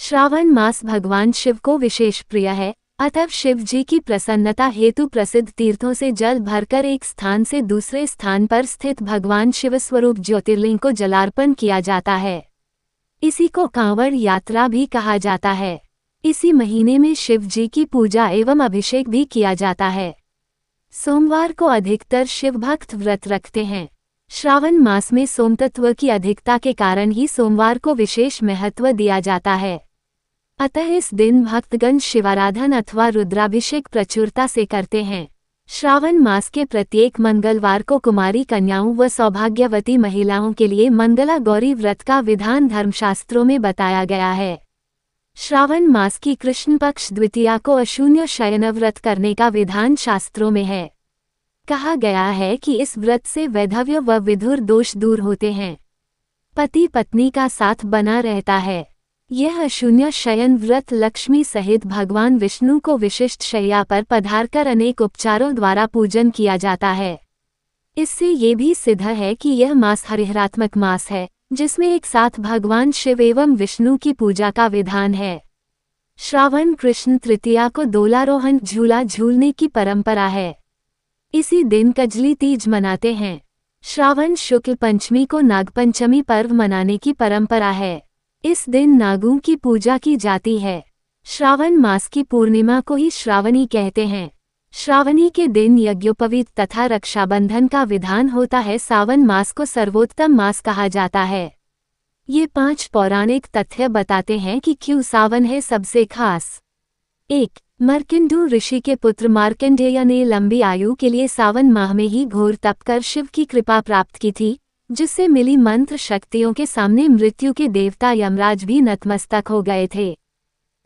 श्रावण मास भगवान शिव को विशेष प्रिय है, अतः शिव जी की प्रसन्नता हेतु प्रसिद्ध तीर्थों से जल भरकर एक स्थान से दूसरे स्थान पर स्थित भगवान शिव स्वरूप ज्योतिर्लिंग को जलार्पण किया जाता है। इसी को कांवड़ यात्रा भी कहा जाता है। इसी महीने में शिव जी की पूजा एवं अभिषेक भी किया जाता है। सोमवार को अधिकतर शिव भक्त व्रत रखते हैं। श्रावण मास में सोमतत्व की अधिकता के कारण ही सोमवार को विशेष महत्व दिया जाता है। अतः इस दिन भक्तगण शिवाराधन अथवा रुद्राभिषेक प्रचुरता से करते हैं। श्रावण मास के प्रत्येक मंगलवार को कुमारी कन्याओं व सौभाग्यवती महिलाओं के लिए मंगला गौरी व्रत का विधान धर्मशास्त्रों में बताया गया है। श्रावण मास की कृष्ण पक्ष द्वितीया को अशून्य शयन व्रत करने का विधान शास्त्रों में है। कहा गया है कि इस व्रत से वैधव्य व विधुर दोष दूर होते हैं। पति पत्नी का साथ बना रहता है। यह अशून्य शयन व्रत लक्ष्मी सहित भगवान विष्णु को विशिष्ट शैया पर पधारकर अनेक उपचारों द्वारा पूजन किया जाता है। इससे ये भी सिद्ध है कि यह मास हरिहरात्मक मास है, जिसमें एक साथ भगवान शिव एवं विष्णु की पूजा का विधान है। श्रावण कृष्ण तृतीया को दोलारोहण झूला झूलने की परंपरा है। इसी दिन कजली तीज मनाते हैं। श्रावण शुक्ल पंचमी को नागपंचमी पर्व मनाने की परंपरा है। इस दिन नागों की पूजा की जाती है। श्रावण मास की पूर्णिमा को ही श्रावणी कहते हैं। श्रावणी के दिन यज्ञोपवीत तथा रक्षाबंधन का विधान होता है। सावन मास को सर्वोत्तम मास कहा जाता है। ये 5 पौराणिक तथ्य बताते हैं कि क्यों सावन है सबसे खास। 1. मार्कंडेय ऋषि के पुत्र मार्कंडेय ने लंबी आयु के लिए सावन माह में ही घोर तप कर शिव की कृपा प्राप्त की थी, जिससे मिली मंत्र शक्तियों के सामने मृत्यु के देवता यमराज भी नतमस्तक हो गए थे।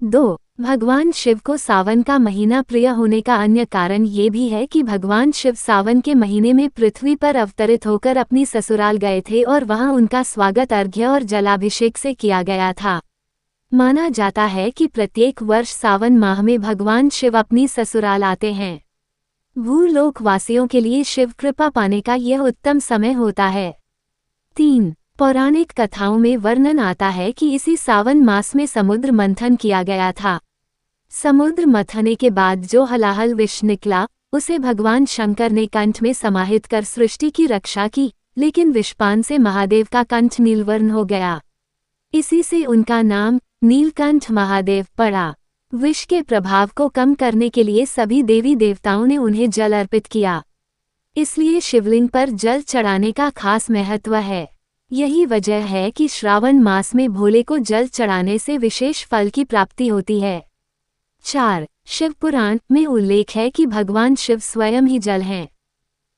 2. भगवान शिव को सावन का महीना प्रिय होने का अन्य कारण ये भी है कि भगवान शिव सावन के महीने में पृथ्वी पर अवतरित होकर अपनी ससुराल गए थे और वहां उनका स्वागत अर्घ्य और जलाभिषेक से किया गया था। माना जाता है कि प्रत्येक वर्ष सावन माह में भगवान शिव अपनी ससुराल आते हैं। भूलोक वासियों के लिए शिव कृपा पाने का यह उत्तम समय होता है। 3. पौराणिक कथाओं में वर्णन आता है कि इसी सावन मास में समुद्र मंथन किया गया था। समुद्र मंथने के बाद जो हलाहल विष निकला, उसे भगवान शंकर ने कंठ में समाहित कर सृष्टि की रक्षा की, लेकिन विषपान से महादेव का कंठ नीलवर्ण हो गया। इसी से उनका नाम नीलकंठ महादेव पड़ा। विष के प्रभाव को कम करने के लिए सभी देवी देवताओं ने उन्हें जल अर्पित किया। इसलिए शिवलिंग पर जल चढ़ाने का खास महत्व है। यही वजह है कि श्रावण मास में भोले को जल चढ़ाने से विशेष फल की प्राप्ति होती है। 4. शिव पुराण में उल्लेख है कि भगवान शिव स्वयं ही जल हैं।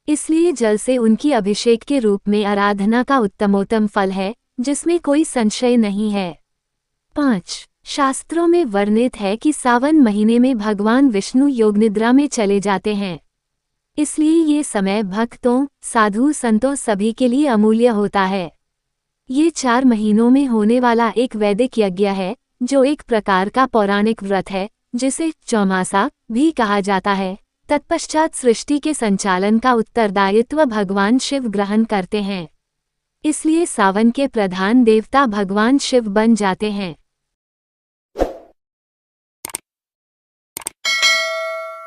इसलिए जल से उनकी अभिषेक के रूप में आराधना का उत्तमोत्तम फल है, जिसमें कोई संशय नहीं है। 5. शास्त्रों में वर्णित है कि सावन महीने में भगवान विष्णु योग निद्रा में चले जाते हैं। इसलिए ये समय भक्तों, साधु संतों सभी के लिए अमूल्य होता है। ये 4 महीनों में होने वाला एक वैदिक यज्ञ है, जो एक प्रकार का पौराणिक व्रत है, जिसे चौमासा भी कहा जाता है। तत्पश्चात सृष्टि के संचालन का उत्तरदायित्व भगवान शिव ग्रहण करते हैं। इसलिए सावन के प्रधान देवता भगवान शिव बन जाते हैं।